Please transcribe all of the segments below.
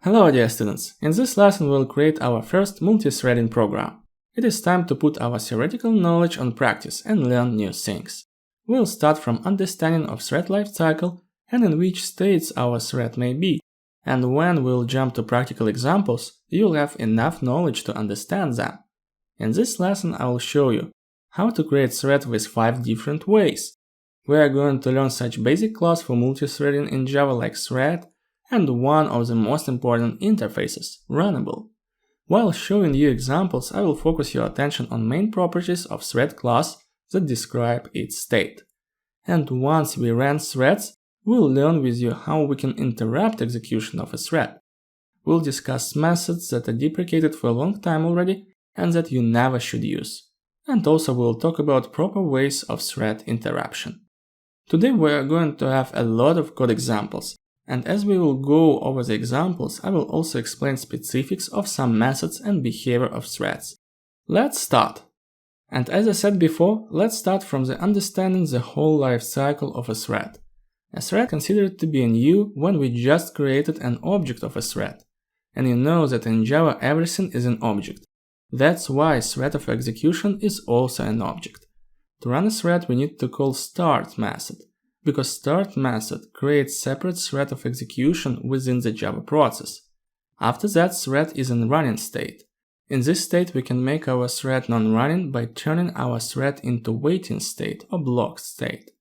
Hello dear students, in this lesson we'll create our first multithreading program. It is time to put our theoretical knowledge on practice and learn new things. We'll start from understanding of thread lifecycle and in which states our thread may be, and when we'll jump to practical examples, you'll have enough knowledge to understand them. In this lesson I will show you how to create thread with 5 different ways. We are going to learn such basic class for multithreading in Java like thread, and one of the most important interfaces, Runnable. While showing you examples, I will focus your attention on main properties of thread class that describe its state. And once we run threads, we'll learn with you how we can interrupt execution of a thread. We'll discuss methods that are deprecated for a long time already and that you never should use. And also we'll talk about proper ways of thread interruption. Today we are going to have a lot of code examples. And as we will go over the examples, I will also explain specifics of some methods and behavior of threads. Let's start. And as I said before, let's start from the understanding the whole life cycle of a thread. A thread considered to be new when we just created an object of a thread. And you know that in Java everything is an object. That's why thread of execution is also an object. To run a thread we need to call start method, because start method creates separate thread of execution within the Java process. After that, thread is in running state. In this state we can make our thread non-running by turning our thread into waiting state or blocked state.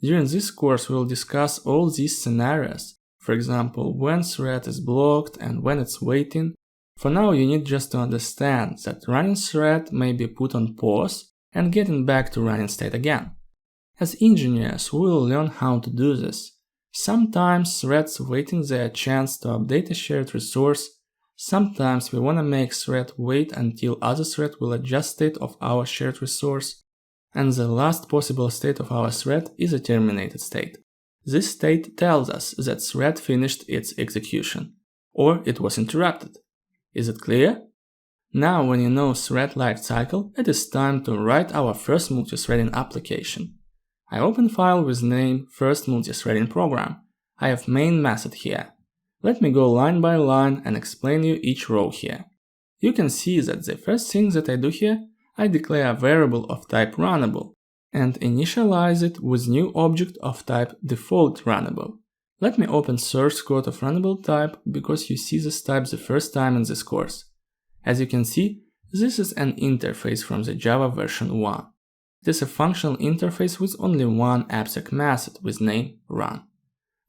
During this course we will discuss all these scenarios, for example when thread is blocked and when it's waiting. For now you need just to understand that running thread may be put on pause and getting back to running state again. As engineers, we will learn how to do this. Sometimes threads waiting their chance to update a shared resource. Sometimes we want to make thread wait until other thread will adjust state of our shared resource. And the last possible state of our thread is a terminated state. This state tells us that thread finished its execution, or it was interrupted. Is it clear? Now when you know thread lifecycle, it is time to write our first multithreading application. I open file with name first multithreading program. I have main method here. Let me go line by line and explain you each row here. You can see that the first thing that I do here, I declare a variable of type runnable and initialize it with new object of type default runnable. Let me open source code of runnable type because you see this type the first time in this course. As you can see, this is an interface from the Java version 1. It is a functional interface with only one abstract method with name run.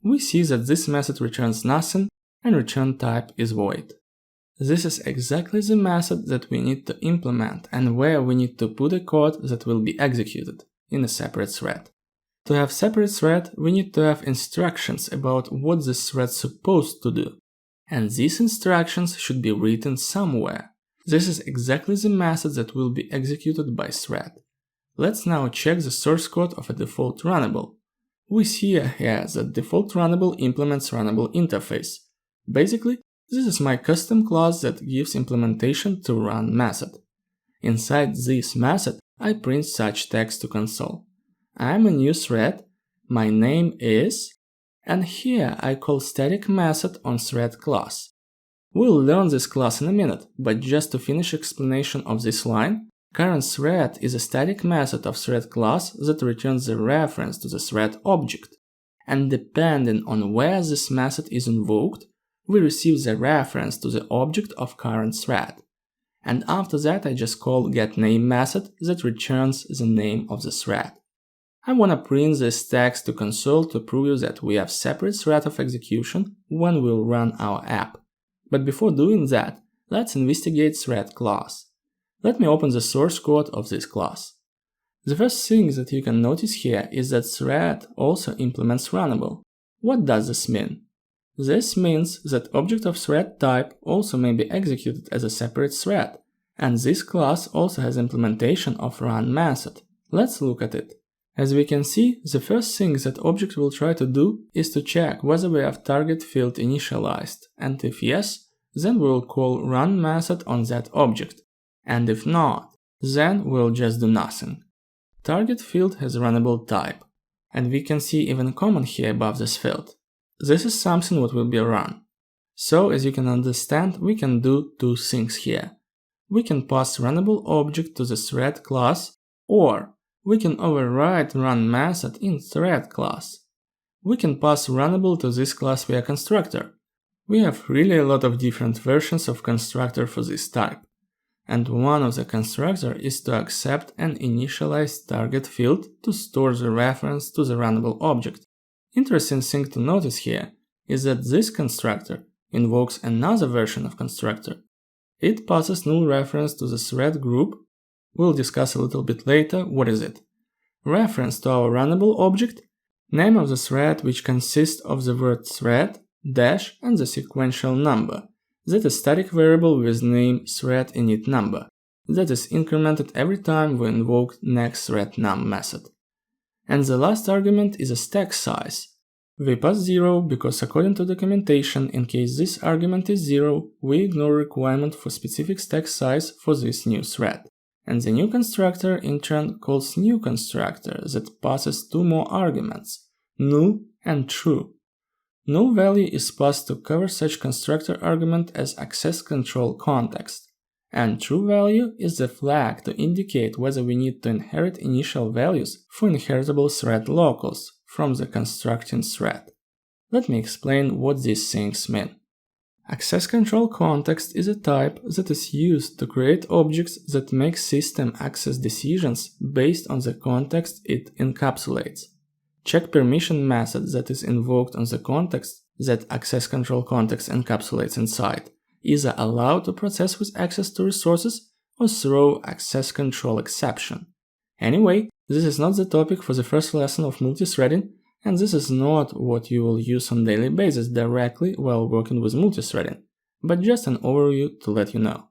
We see that this method returns nothing and return type is void. This is exactly the method that we need to implement and where we need to put a code that will be executed in a separate thread. To have separate thread, we need to have instructions about what this thread is supposed to do. And these instructions should be written somewhere. This is exactly the method that will be executed by thread. Let's now check the source code of a default runnable. We see here that default runnable implements runnable interface. Basically, this is my custom class that gives implementation to run method. Inside this method, I print such text to console. I am a new thread, my name is, and here I call static method on thread class. We'll learn this class in a minute, but just to finish explanation of this line, currentThread is a static method of thread class that returns the reference to the thread object. And depending on where this method is invoked, we receive the reference to the object of currentThread. And after that I just call getName method that returns the name of the thread. I want to print this text to console to prove you that we have separate thread of execution when we'll run our app. But before doing that, let's investigate thread class. Let me open the source code of this class. The first thing that you can notice here is that thread also implements runnable. What does this mean? This means that object of thread type also may be executed as a separate thread, and this class also has implementation of run method. Let's look at it. As we can see, the first thing that object will try to do is to check whether we have target field initialized, and if yes, then we will call run method on that object. And if not, then we'll just do nothing. Target field has runnable type, and we can see even comment here above this field. This is something what will be run. So as you can understand, we can do two things here. We can pass runnable object to the thread class, or we can override run method in thread class. We can pass runnable to this class via constructor. We have really a lot of different versions of constructor for this type. And one of the constructor is to accept an initialized target field to store the reference to the runnable object. Interesting thing to notice here is that this constructor invokes another version of constructor. It passes null reference to the thread group. We'll discuss a little bit later what is it. Reference to our runnable object, name of the thread which consists of the word thread, dash and the sequential number. That is static variable with name thread_init_number. That is incremented every time we invoke nextThreadNum method. And the last argument is a stack size. We pass 0 because according to documentation, in case this argument is 0, we ignore requirement for specific stack size for this new thread. And the new constructor in turn calls new constructor that passes two more arguments, null and true. Null value is passed to cover such constructor argument as access control context, and true value is the flag to indicate whether we need to inherit initial values for inheritable thread locals from the constructing thread. Let me explain what these things mean. Access control context is a type that is used to create objects that make system access decisions based on the context it encapsulates. Check permission method that is invoked on the context that access control context encapsulates inside, either allowed to process with access to resources or throw access control exception. Anyway, this is not the topic for the first lesson of multithreading, and this is not what you will use on daily basis directly while working with multithreading, but just an overview to let you know.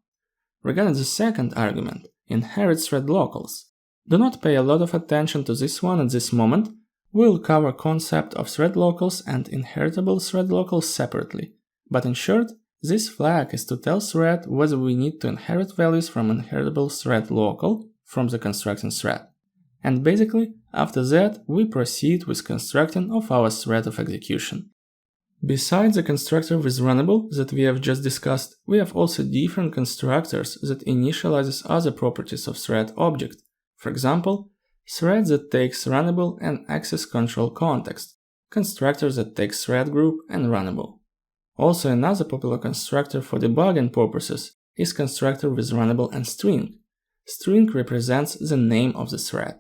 Regarding the second argument, inherit thread locals. Do not pay a lot of attention to this one at this moment. We'll cover concept of thread locals and inheritable thread locals separately, but in short, this flag is to tell thread whether we need to inherit values from inheritable thread local from the constructing thread. And basically, after that, we proceed with constructing of our thread of execution. Besides the constructor with runnable that we have just discussed, we have also different constructors that initializes other properties of thread object. For example, thread that takes runnable and access control context, constructor that takes thread group and runnable. Also, another popular constructor for debugging purposes is constructor with runnable and string. String represents the name of the thread.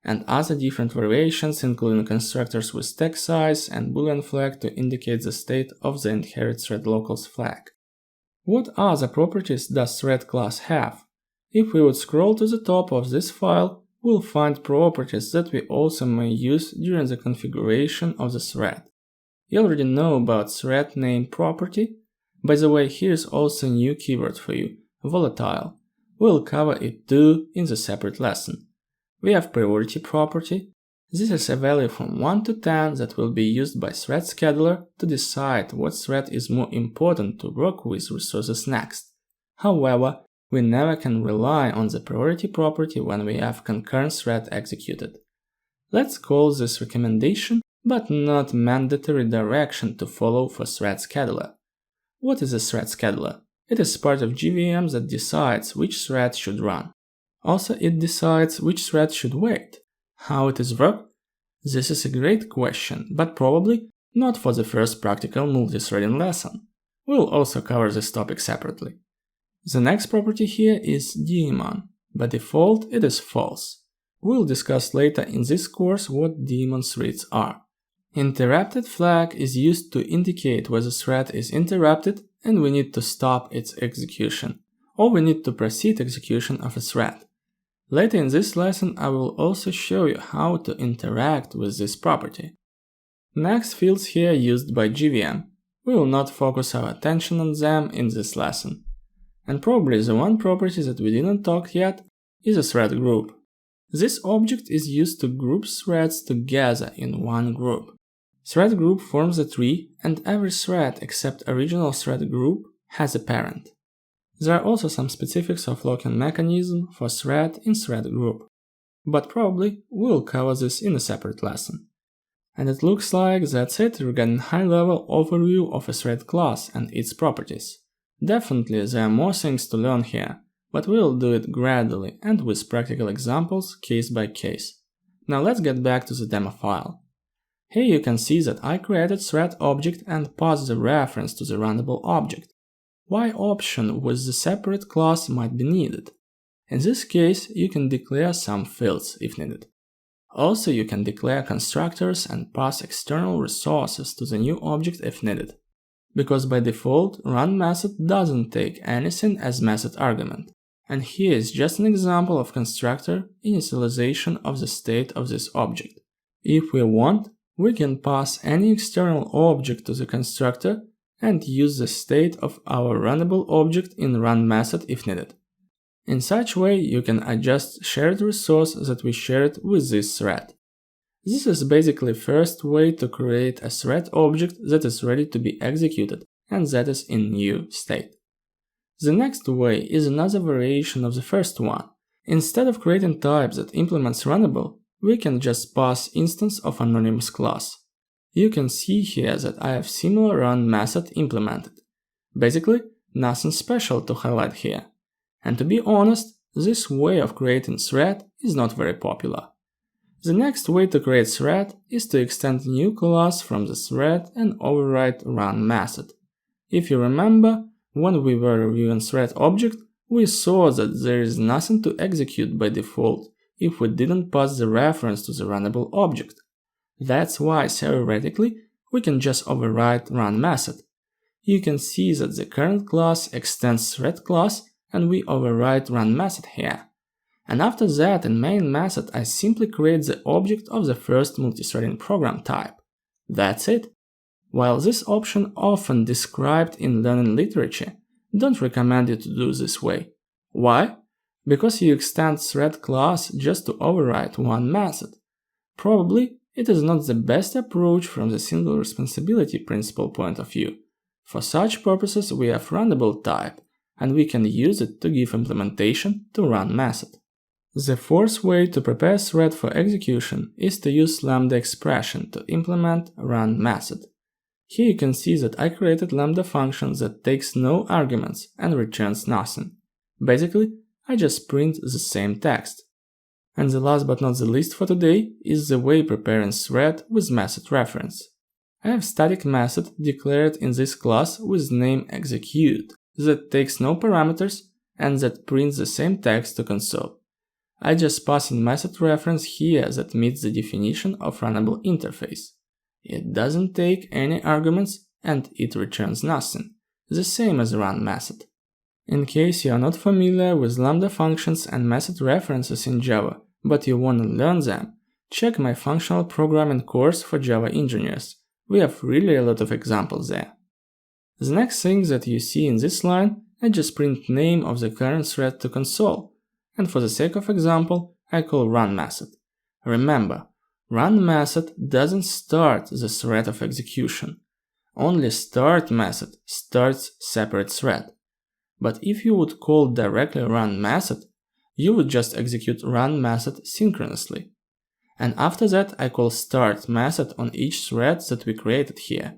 And other different variations including constructors with stack size and boolean flag to indicate the state of the inherit thread locals flag. What other properties does thread class have? If we would scroll to the top of this file, we'll find properties that we also may use during the configuration of the thread. You already know about thread name property. By the way, here's also a new keyword for you, volatile. We'll cover it too in the separate lesson. We have priority property. This is a value from 1 to 10 that will be used by thread scheduler to decide what thread is more important to work with resources next. However, we never can rely on the priority property when we have concurrent thread executed. Let's call this recommendation, but not mandatory direction to follow for thread scheduler. What is a thread scheduler? It is part of JVM that decides which thread should run. Also, it decides which thread should wait. How it is worked? This is a great question, but probably not for the first practical multithreading lesson. We'll also cover this topic separately. The next property here is daemon. By default, it is false. We'll discuss later in this course what daemon threads are. Interrupted flag is used to indicate whether thread is interrupted and we need to stop its execution, or we need to proceed execution of a thread. Later in this lesson, I will also show you how to interact with this property. Next fields here used by JVM. We will not focus our attention on them in this lesson. And probably the one property that we didn't talk yet is a thread group. This object is used to group threads together in one group. Thread group forms a tree, and every thread except original thread group has a parent. There are also some specifics of locking mechanism for thread in thread group, but probably we'll cover this in a separate lesson. And it looks like that's it regarding high-level overview of a thread class and its properties. Definitely there are more things to learn here, but we'll do it gradually and with practical examples case by case. Now let's get back to the demo file. Here you can see that I created thread object and passed the reference to the runnable object. Why option with the separate class might be needed? In this case, you can declare some fields if needed. Also, you can declare constructors and pass external resources to the new object if needed. Because by default, run method doesn't take anything as method argument. And here is just an example of constructor initialization of the state of this object. If we want, we can pass any external object to the constructor and use the state of our runnable object in run method if needed. In such way, you can adjust shared resource that we shared with this thread. This is basically first way to create a thread object that is ready to be executed and that is in new state. The next way is another variation of the first one. Instead of creating type that implements runnable, we can just pass instance of anonymous class. You can see here that I have similar run method implemented. Basically, nothing special to highlight here. And to be honest, this way of creating thread is not very popular. The next way to create thread is to extend new class from the thread and override run method. If you remember, when we were reviewing thread object, we saw that there is nothing to execute by default if we didn't pass the reference to the runnable object. That's why theoretically we can just override run method. You can see that the current class extends thread class and we override run method here. And after that, in main method, I simply create the object of the first multithreading program type. That's it. While this option often described in learning literature, don't recommend you to do this way. Why? Because you extend thread class just to override one method. Probably it is not the best approach from the single responsibility principle point of view. For such purposes, we have runnable type, and we can use it to give implementation to run method. The fourth way to prepare thread for execution is to use lambda expression to implement run method. Here you can see that I created lambda function that takes no arguments and returns nothing. Basically, I just print the same text. And the last but not the least for today is the way preparing thread with method reference. I have static method declared in this class with name execute that takes no parameters and that prints the same text to console. I just pass in method reference here that meets the definition of runnable interface. It doesn't take any arguments and it returns nothing, the same as run method. In case you are not familiar with lambda functions and method references in Java, but you want to learn them, check my functional programming course for Java engineers. We have really a lot of examples there. The next thing that you see in this line, I just print name of the current thread to console, and for the sake of example, I call run method. Remember, run method doesn't start the thread of execution. Only start method starts separate thread. But if you would call directly run method, you would just execute run method synchronously. And after that, I call start method on each thread that we created here.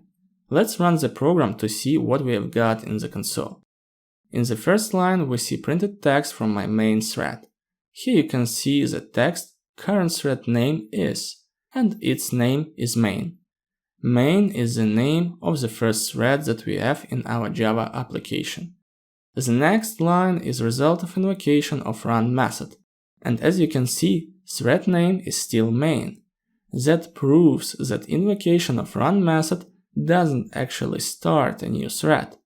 Let's run the program to see what we have got in the console. In the first line, we see printed text from my main thread. Here you can see the text current thread name is, and its name is main. Main is the name of the first thread that we have in our Java application. The next line is result of invocation of run method. And as you can see, thread name is still main. That proves that invocation of run method doesn't actually start a new thread.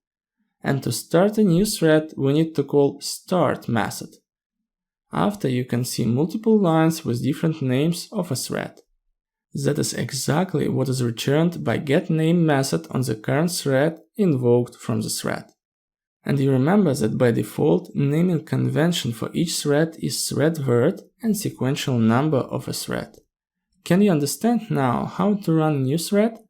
And to start a new thread, we need to call start method. After you can see multiple lines with different names of a thread. That is exactly what is returned by getName method on the current thread invoked from the thread. And you remember that by default, naming convention for each thread is thread word and sequential number of a thread. Can you understand now how to run a new thread?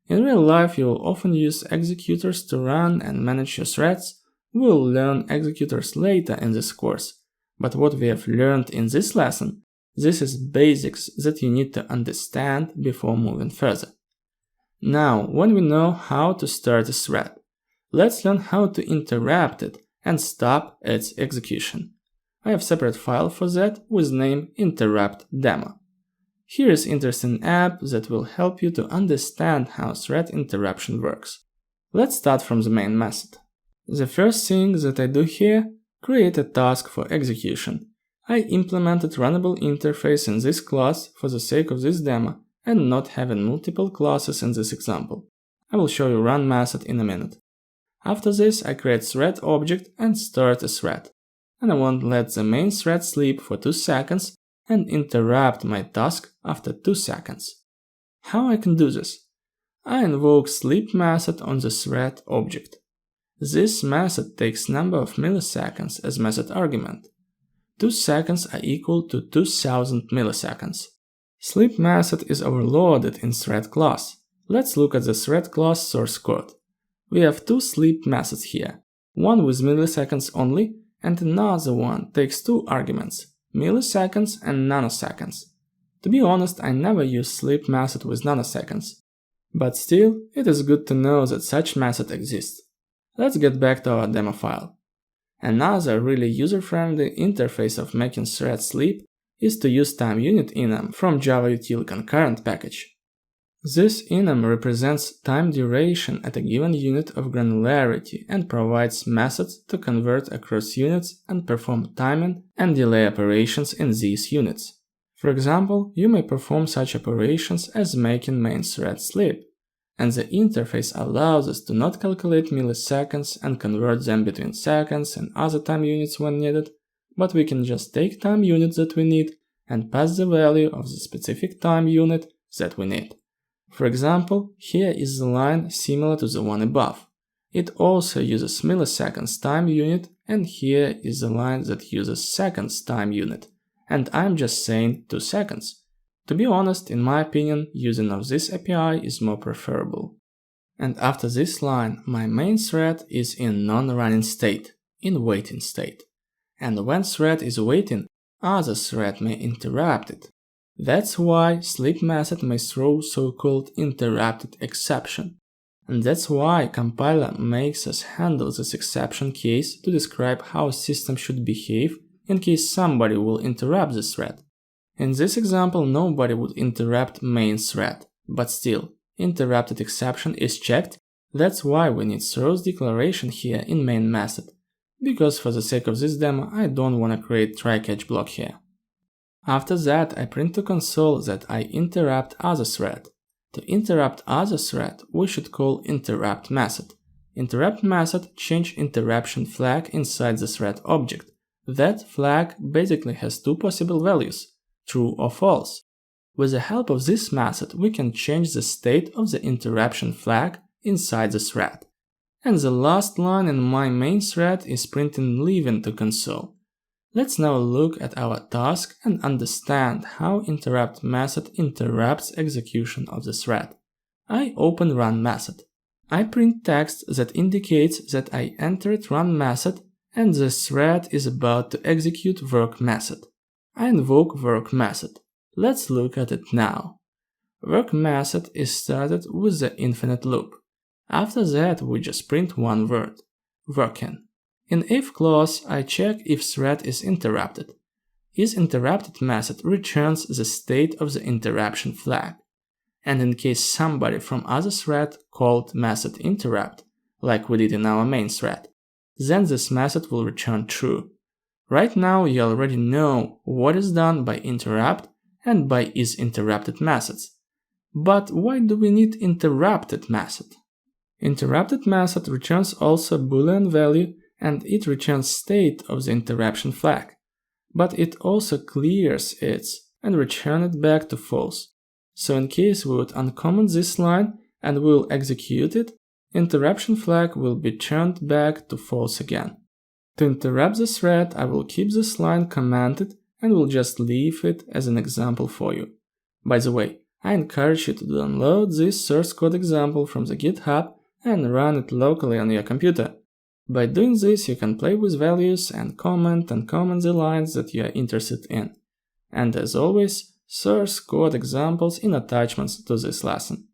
In real life, you will often use executors to run and manage your threads. We will learn executors later in this course. But what we have learned in this lesson This is basics that you need to understand before moving further. Now, when we know how to start a thread, let's learn how to interrupt it and stop its execution. I have a separate file for that with name interrupt.demo. Here is interesting app that will help you to understand how thread interruption works. Let's start from the main method. The first thing that I do here, create a task for execution. I implemented runnable interface in this class for the sake of this demo and not having multiple classes in this example. I will show you run method in a minute. After this, I create thread object and start a thread. And I want to let the main thread sleep for 2 seconds and interrupt my task after 2 seconds. How I can do this? I invoke sleep method on the thread object. This method takes number of milliseconds as method argument. 2 seconds are equal to 2000 milliseconds. Sleep method is overloaded in thread class. Let's look at the thread class source code. We have 2 sleep methods here, one with milliseconds only and another one takes 2 arguments, milliseconds and nanoseconds. To be honest, I never use sleep method with nanoseconds. But still, it is good to know that such method exists. Let's get back to our demo file. Another really user-friendly interface of making thread sleep is to use TimeUnit enum from Java util concurrent package. This enum represents time duration at a given unit of granularity and provides methods to convert across units and perform timing and delay operations in these units. For example, you may perform such operations as making main thread sleep, and the interface allows us to not calculate milliseconds and convert them between seconds and other time units when needed, but we can just take time unit that we need and pass the value of the specific time unit that we need. For example, here is the line similar to the one above. It also uses milliseconds time unit, and here is the line that uses seconds time unit, and I'm just saying 2 seconds. To be honest, in my opinion, using of this API is more preferable. And after this line, my main thread is in non-running state, in waiting state. And when thread is waiting, other thread may interrupt it. That's why sleep method may throw so-called interrupted exception. And that's why compiler makes us handle this exception case to describe how a system should behave in case somebody will interrupt the thread. In this example, nobody would interrupt main thread, but still, interrupted exception is checked. That's why we need throws declaration here in main method, because for the sake of this demo, I don't want to create try-catch block here. After that, I print to console that I interrupt other thread. To interrupt other thread, we should call interrupt method. Interrupt method change interruption flag inside the thread object. That flag basically has 2 possible values, true or false. With the help of this method, we can change the state of the interruption flag inside the thread. And the last line in my main thread is printing leaving to console. Let's now look at our task and understand how interrupt method interrupts execution of the thread. I open run method. I print text that indicates that I entered run method and the thread is about to execute work method. I invoke work method. Let's look at it now. Work method is started with the infinite loop. After that, we just print one word, working. In if clause, I check if thread is interrupted. IsInterrupted method returns the state of the interruption flag. And in case somebody from other thread called method interrupt, like we did in our main thread, then this method will return true. Right now you already know what is done by interrupt and by isInterrupted methods. But why do we need interrupted method? Interrupted method returns also Boolean value and it returns state of the interruption flag, but it also clears it and returns it back to false. So in case we would uncomment this line and we'll execute it, interruption flag will be turned back to false again. To interrupt the thread, I will keep this line commented and will just leave it as an example for you. By the way, I encourage you to download this source code example from the GitHub and run it locally on your computer. By doing this, you can play with values and comment the lines that you are interested in. And as always, source code examples in attachments to this lesson.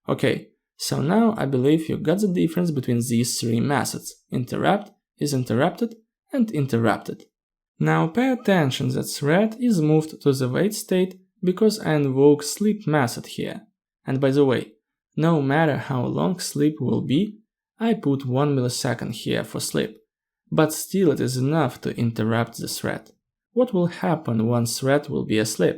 Okay, so now I believe you got the difference between these three methods: interrupt, isInterrupted, and interrupted. Now pay attention that thread is moved to the wait state because I invoke sleep method here. And by the way, no matter how long sleep will be, I put 1 millisecond here for sleep, but still it is enough to interrupt the thread. What will happen once thread will be asleep?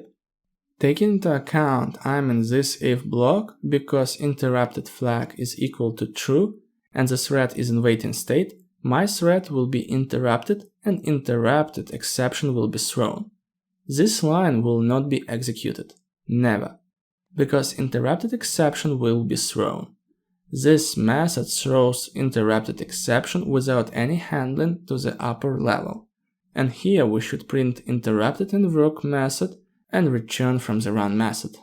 Taking into account I'm in this if block because interrupted flag is equal to true and the thread is in waiting state, my thread will be interrupted and interrupted exception will be thrown. This line will not be executed. Never. Because interrupted exception will be thrown. This method throws interrupted exception without any handling to the upper level. And here we should print interrupted in work method and return from the run method.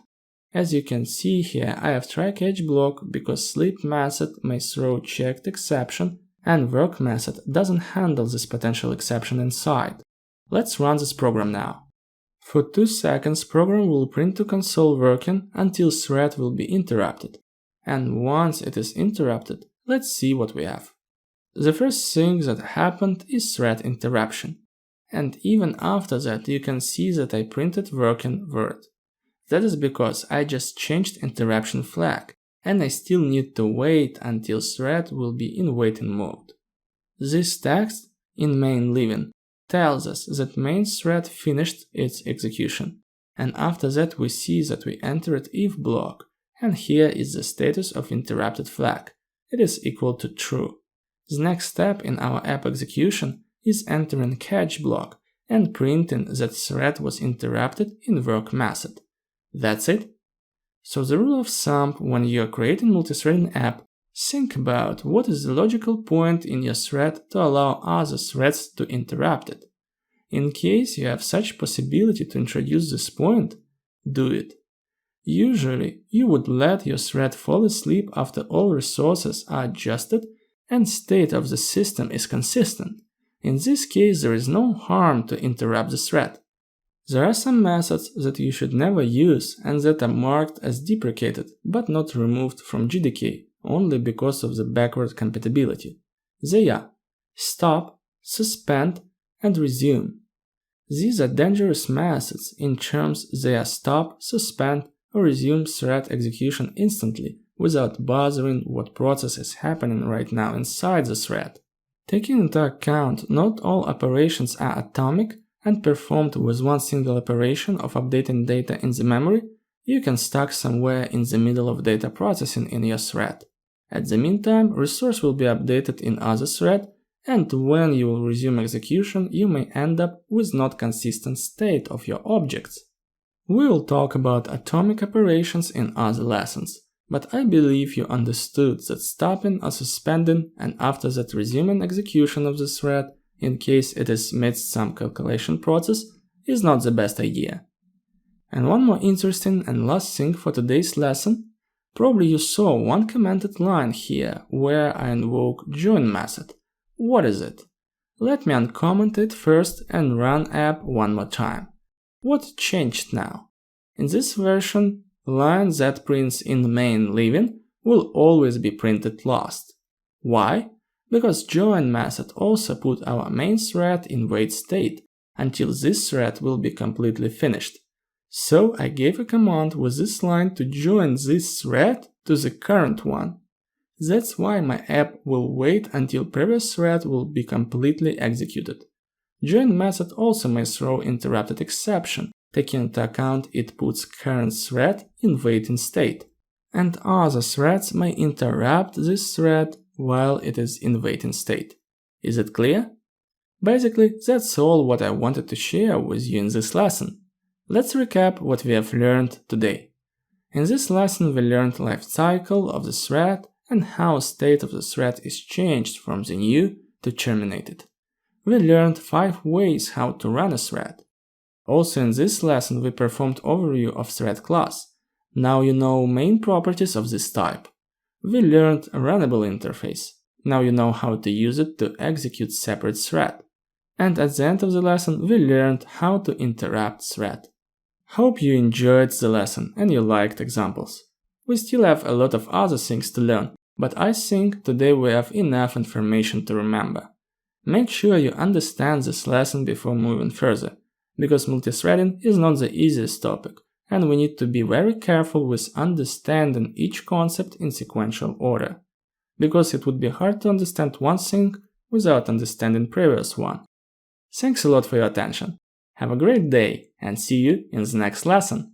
As you can see here, I have try catch block because sleep method may throw checked exception and work method doesn't handle this potential exception inside. Let's run this program now. For 2 seconds, program will print to console working until thread will be interrupted. And once it is interrupted, let's see what we have. The first thing that happened is thread interruption. And even after that, you can see that I printed working word. That is because I just changed interruption flag, and I still need to wait until thread will be in waiting mode. This text in main leaving tells us that main thread finished its execution, and after that we see that we entered if block, and here is the status of interrupted flag. It is equal to true. The next step in our app execution is entering catch block and printing that thread was interrupted in work method. That's it. So the rule of thumb when you are creating multithreading app, think about what is the logical point in your thread to allow other threads to interrupt it. In case you have such possibility to introduce this point, do it. Usually, you would let your thread fall asleep after all resources are adjusted and state of the system is consistent. In this case, there is no harm to interrupt the thread. There are some methods that you should never use and that are marked as deprecated but not removed from GDK only because of the backward compatibility. They are stop, suspend, and resume. These are dangerous methods in terms they are stop, suspend, or resume thread execution instantly without bothering what process is happening right now inside the thread. Taking into account not all operations are atomic and performed with one single operation of updating data in the memory, you can stuck somewhere in the middle of data processing in your thread. At the meantime, resource will be updated in other thread, and when you will resume execution, you may end up with not consistent state of your objects. We will talk about atomic operations in other lessons, but I believe you understood that stopping or suspending and after that resuming execution of the thread in case it is midst some calculation process is not the best idea. And one more interesting and last thing for today's lesson, probably you saw one commented line here where I invoke join method. What is it? Let me uncomment it first and run app one more time. What changed now? In this version, line that prints in main leaving will always be printed last. Why? Because join method also put our main thread in wait state until this thread will be completely finished. So I gave a command with this line to join this thread to the current one. That's why my app will wait until previous thread will be completely executed. Join method also may throw interrupted exception, taking into account it puts current thread in waiting state. And other threads may interrupt this thread while it is in waiting state. Is it clear? Basically, that's all what I wanted to share with you in this lesson. Let's recap what we have learned today. In this lesson we learned life cycle of the thread and how state of the thread is changed from the new to terminated. We learned 5 ways how to run a thread. Also in this lesson we performed overview of thread class. Now you know main properties of this type. We learned a runnable interface. Now you know how to use it to execute separate thread. And at the end of the lesson, we learned how to interrupt thread. Hope you enjoyed the lesson and you liked examples. We still have a lot of other things to learn, but I think today we have enough information to remember. Make sure you understand this lesson before moving further, because multithreading is not the easiest topic, and we need to be very careful with understanding each concept in sequential order, because it would be hard to understand one thing without understanding previous one. Thanks a lot for your attention. Have a great day and see you in the next lesson.